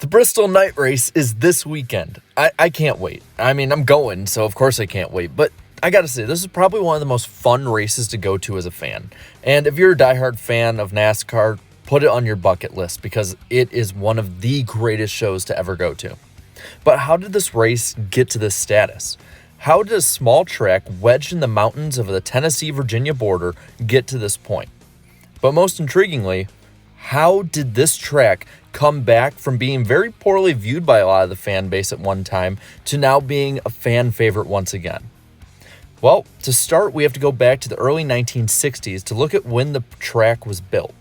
The Bristol Night Race is this weekend. I can't wait. I mean, I'm going, so of course I can't wait. But I gotta say, this is probably one of the most fun races to go to as a fan. And if you're a diehard fan of NASCAR, put it on your bucket list because it is one of the greatest shows to ever go to. But how did this race get to this status? How did a small track wedged in the mountains of the Tennessee-Virginia border get to this point? But most intriguingly, how did this track come back from being very poorly viewed by a lot of the fan base at one time to now being a fan favorite once again? Well, to start, we have to go back to the early 1960s to look at when the track was built.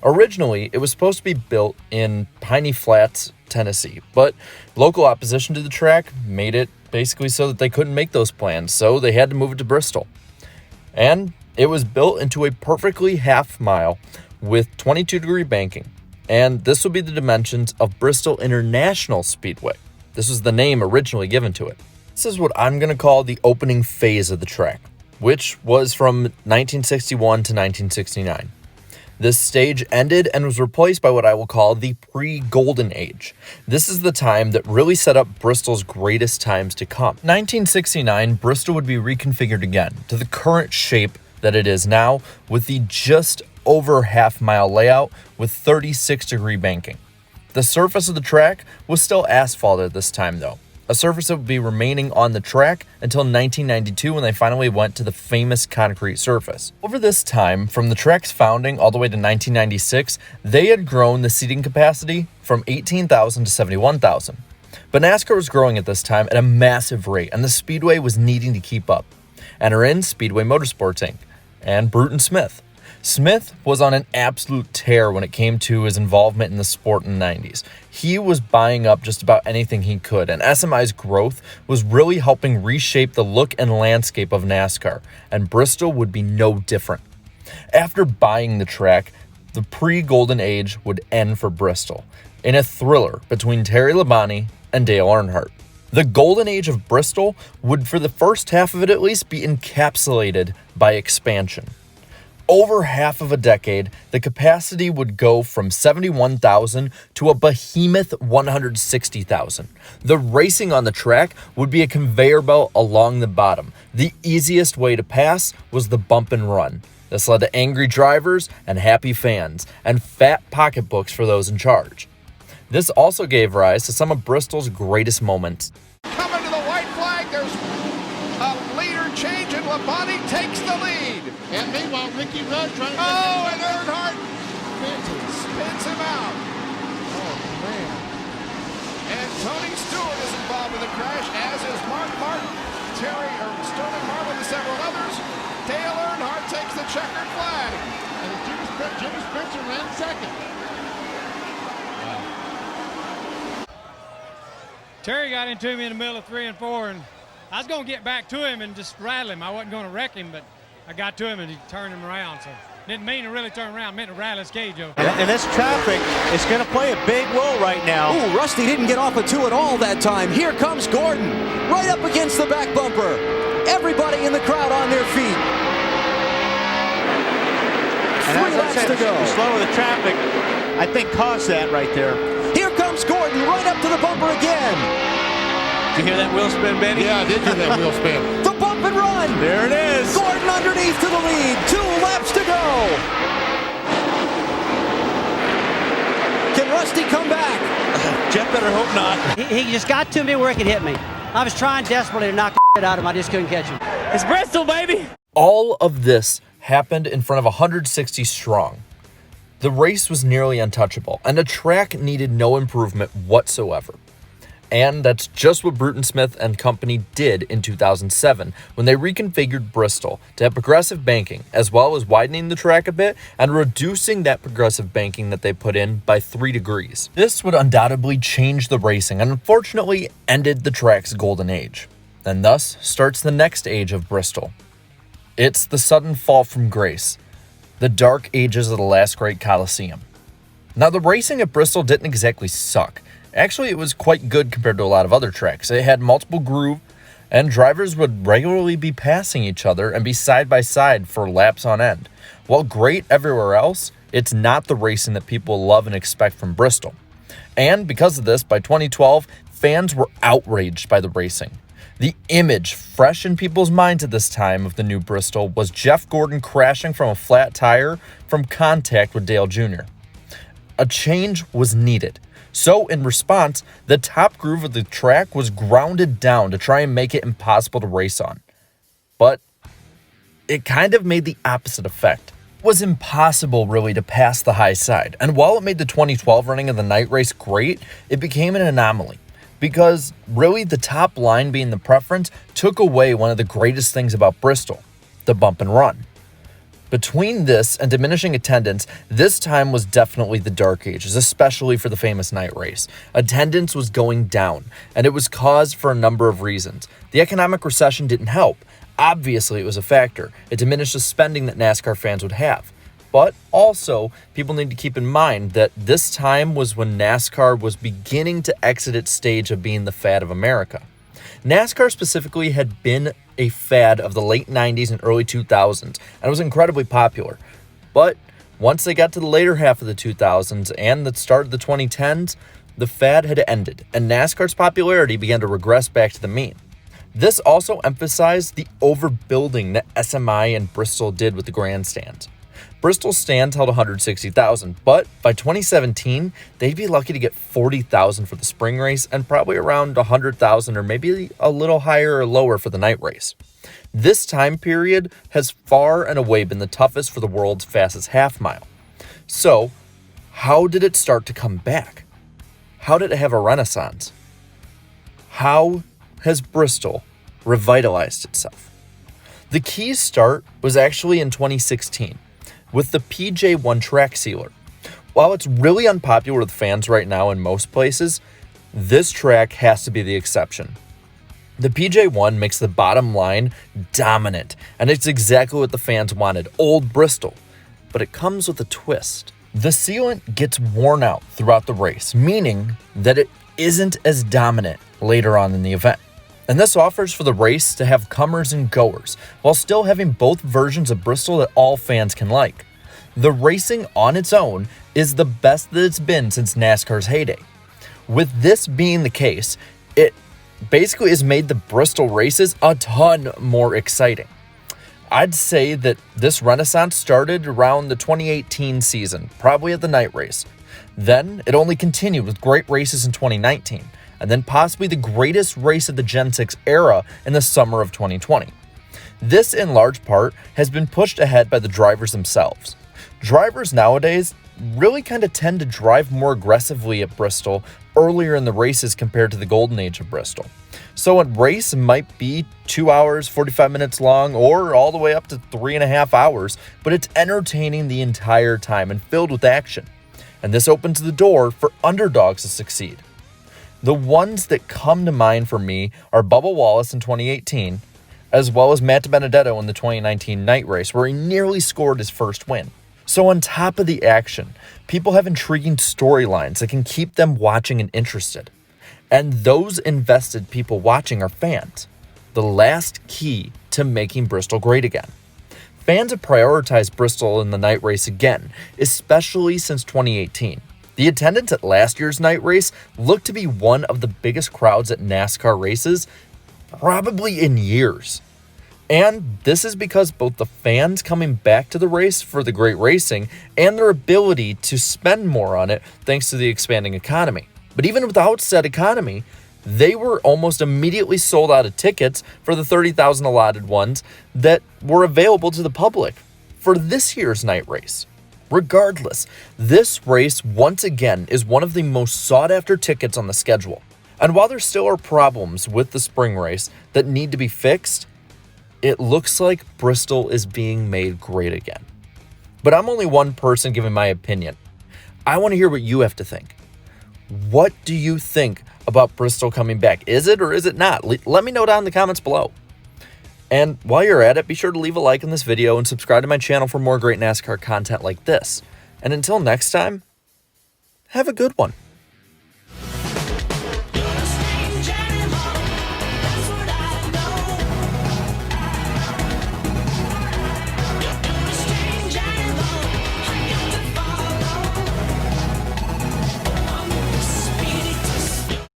Originally, it was supposed to be built in Piney Flats, Tennessee, but local opposition to the track made it basically so that they couldn't make those plans, so they had to move it to Bristol. And it was built into a perfectly half mile with 22-degree banking, and this will be the dimensions of Bristol International Speedway. This was the name originally given to it. This is what I'm going to call the opening phase of the track, which was from 1961 to 1969. This stage ended and was replaced by what I will call the pre-Golden Age. This is the time that really set up Bristol's greatest times to come. 1969, Bristol would be reconfigured again to the current shape that it is now, with the just over half-mile layout with 36-degree banking. The surface of the track was still asphalt at this time though, a surface that would be remaining on the track until 1992 when they finally went to the famous concrete surface. Over this time, from the track's founding all the way to 1996, they had grown the seating capacity from 18,000 to 71,000. But NASCAR was growing at this time at a massive rate, and the Speedway was needing to keep up. Enter in Speedway Motorsports Inc. and Bruton Smith. Smith was on an absolute tear when it came to his involvement in the sport in the 90s. He was buying up just about anything he could, and SMI's growth was really helping reshape the look and landscape of NASCAR, and Bristol would be no different. After buying the track, the pre-Golden Age would end for Bristol in a thriller between Terry Labonte and Dale Earnhardt. The Golden Age of Bristol would, for the first half of it at least, be encapsulated by expansion. Over half of a decade, the capacity would go from 71,000 to a behemoth 160,000. The racing on the track would be a conveyor belt along the bottom. The easiest way to pass was the bump and run. This led to angry drivers and happy fans, and fat pocketbooks for those in charge. This also gave rise to some of Bristol's greatest moments. Coming to the white flag, there's a leader change, and Labonte takes the lead. And meanwhile, Ricky Rudd trying to... Oh, and Earnhardt spins him out. Oh, man. And Tony Stewart is involved in the crash, as is Mark Martin, Sterling Marlin, and several others. Dale Earnhardt takes the checkered flag. And Jimmy Spencer ran second. Terry got into me in the middle of 3 and 4, and I was going to get back to him and just rattle him. I wasn't going to wreck him, but I got to him and he turned him around. So didn't mean to really turn around, meant to rattle his cage over. And this traffic is going to play a big role right now. Ooh, Rusty didn't get off a 2 at all that time. Here comes Gordon, right up against the back bumper. Everybody in the crowd on their feet. And as I said, to go. the slow of the traffic, I think, caused that right there. Here comes Gordon, right up to the bumper again. Did you hear that wheel spin, Benny? Yeah, I did hear that wheel spin. The bump and run. There it is. Gordon underneath to the lead. 2 laps to go. Can Rusty come back? Jeff better hope not. He just got to me where he could hit me. I was trying desperately to knock the out of him. I just couldn't catch him. It's Bristol, baby. All of this happened in front of 160 strong. The race was nearly untouchable, and the track needed no improvement whatsoever. And that's just what Bruton Smith and company did in 2007 when they reconfigured Bristol to have progressive banking, as well as widening the track a bit and reducing that progressive banking that they put in by 3 degrees. This would undoubtedly change the racing and unfortunately ended the track's golden age. And thus starts the next age of Bristol. It's the sudden fall from grace, the dark ages of the last great Coliseum. Now, the racing at Bristol didn't exactly suck. Actually, it was quite good compared to a lot of other tracks. It had multiple grooves, and drivers would regularly be passing each other and be side by side for laps on end. While great everywhere else, it's not the racing that people love and expect from Bristol. And because of this, by 2012, fans were outraged by the racing. The image fresh in people's minds at this time of the new Bristol was Jeff Gordon crashing from a flat tire from contact with Dale Jr. A change was needed. So in response, the top groove of the track was grounded down to try and make it impossible to race on. But it kind of made the opposite effect. It was impossible really to pass the high side. And while it made the 2012 running of the night race great, it became an anomaly. Because really the top line being the preference took away one of the greatest things about Bristol, the bump and run. Between this and diminishing attendance, this time was definitely the dark ages, especially for the famous night race. Attendance was going down, and it was caused for a number of reasons. The economic recession didn't help. Obviously, it was a factor. It diminished the spending that NASCAR fans would have. But also, people need to keep in mind that this time was when NASCAR was beginning to exit its stage of being the fad of America. NASCAR specifically had been a fad of the late 90s and early 2000s, and it was incredibly popular. But once they got to the later half of the 2000s and the start of the 2010s, the fad had ended, and NASCAR's popularity began to regress back to the mean. This also emphasized the overbuilding that SMI and Bristol did with the grandstands. Bristol's stands held 160,000, but by 2017, they'd be lucky to get 40,000 for the spring race and probably around 100,000 or maybe a little higher or lower for the night race. This time period has far and away been the toughest for the world's fastest half mile. So, how did it start to come back? How did it have a renaissance? How has Bristol revitalized itself? The key start was actually in 2016. With the PJ1 track sealer. While it's really unpopular with fans right now in most places, this track has to be the exception. The PJ1 makes the bottom line dominant, and it's exactly what the fans wanted, old Bristol. But it comes with a twist. The sealant gets worn out throughout the race, meaning that it isn't as dominant later on in the event. And this offers for the race to have comers and goers, while still having both versions of Bristol that all fans can like. The racing on its own is the best that it's been since NASCAR's heyday. With this being the case, it basically has made the Bristol races a ton more exciting. I'd say that this renaissance started around the 2018 season, probably at the night race. Then it only continued with great races in 2019. And then possibly the greatest race of the Gen 6 era in the summer of 2020. This, in large part, has been pushed ahead by the drivers themselves. Drivers nowadays really kind of tend to drive more aggressively at Bristol earlier in the races compared to the golden age of Bristol. So a race might be 2 hours, 45 minutes long, or all the way up to 3.5 hours, but it's entertaining the entire time and filled with action. And this opens the door for underdogs to succeed. The ones that come to mind for me are Bubba Wallace in 2018, as well as Matt Benedetto in the 2019 night race, where he nearly scored his first win. So on top of the action, people have intriguing storylines that can keep them watching and interested. And those invested people watching are fans, the last key to making Bristol great again. Fans have prioritized Bristol in the night race again, especially since 2018. The attendance at last year's night race looked to be one of the biggest crowds at NASCAR races, probably in years. And this is because both the fans coming back to the race for the great racing and their ability to spend more on it thanks to the expanding economy. But even without said economy, they were almost immediately sold out of tickets for the 30,000 allotted ones that were available to the public for this year's night race. Regardless, this race once again is one of the most sought-after tickets on the schedule. And while there still are problems with the spring race that need to be fixed, it looks like Bristol is being made great again. But I'm only one person giving my opinion. I want to hear what you have to think. What do you think about Bristol coming back? Is it or is it not? Let me know down in the comments below. And while you're at it, be sure to leave a like on this video and subscribe to my channel for more great NASCAR content like this. And until next time, have a good one.